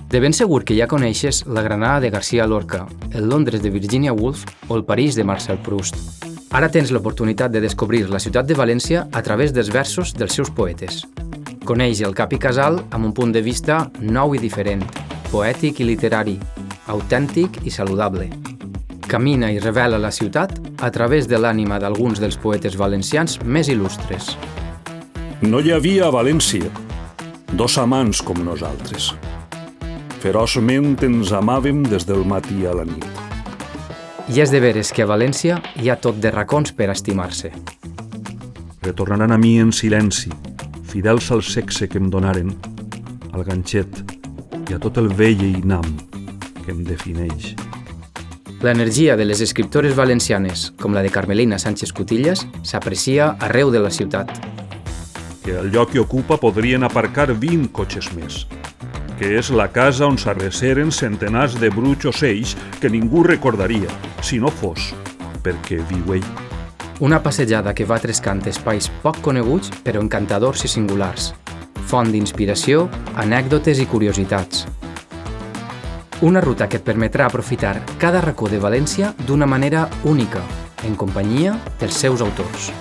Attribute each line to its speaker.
Speaker 1: De ben segur que ja coneixes la Granada de García Lorca, el Londres de Virginia Woolf o el París de Marcel Proust. Ara tens l'oportunitat de descobrir la ciutat de València a través dels versos dels seus poetes. Coneix el cap i casal amb un punt de vista nou i diferent, poètic i literari, autèntic i saludable. Camina i revela la ciutat a través de l'ànima d'alguns dels poetes valencians més il·lustres.
Speaker 2: No hi havia a València dos amants com nosaltres. Feroçment ens amàvem des del matí a la nit.
Speaker 1: I és de veres que a València hi ha tot de racons per estimar-se.
Speaker 2: Retornaran a mi en silenci, fidels al sexe que em donaren, al ganxet i a tot el vell einam que em defineix.
Speaker 1: L'energia de les escriptores valencianes, com la de Carmelina Sánchez Cutillas, s'aprecia arreu de la ciutat.
Speaker 2: Que al lloc que ocupa podrien aparcar 20 cotxes més, que és la casa on s'arreceren centenars de bruts ocells que ningú recordaria, si no fos perquè viu ell.
Speaker 1: Una passejada que va trescant espais poc coneguts però encantadors i singulars, font d'inspiració, anècdotes i curiositats. Una ruta que et permetrà aprofitar cada racó de València d'una manera única, en companyia dels seus autors.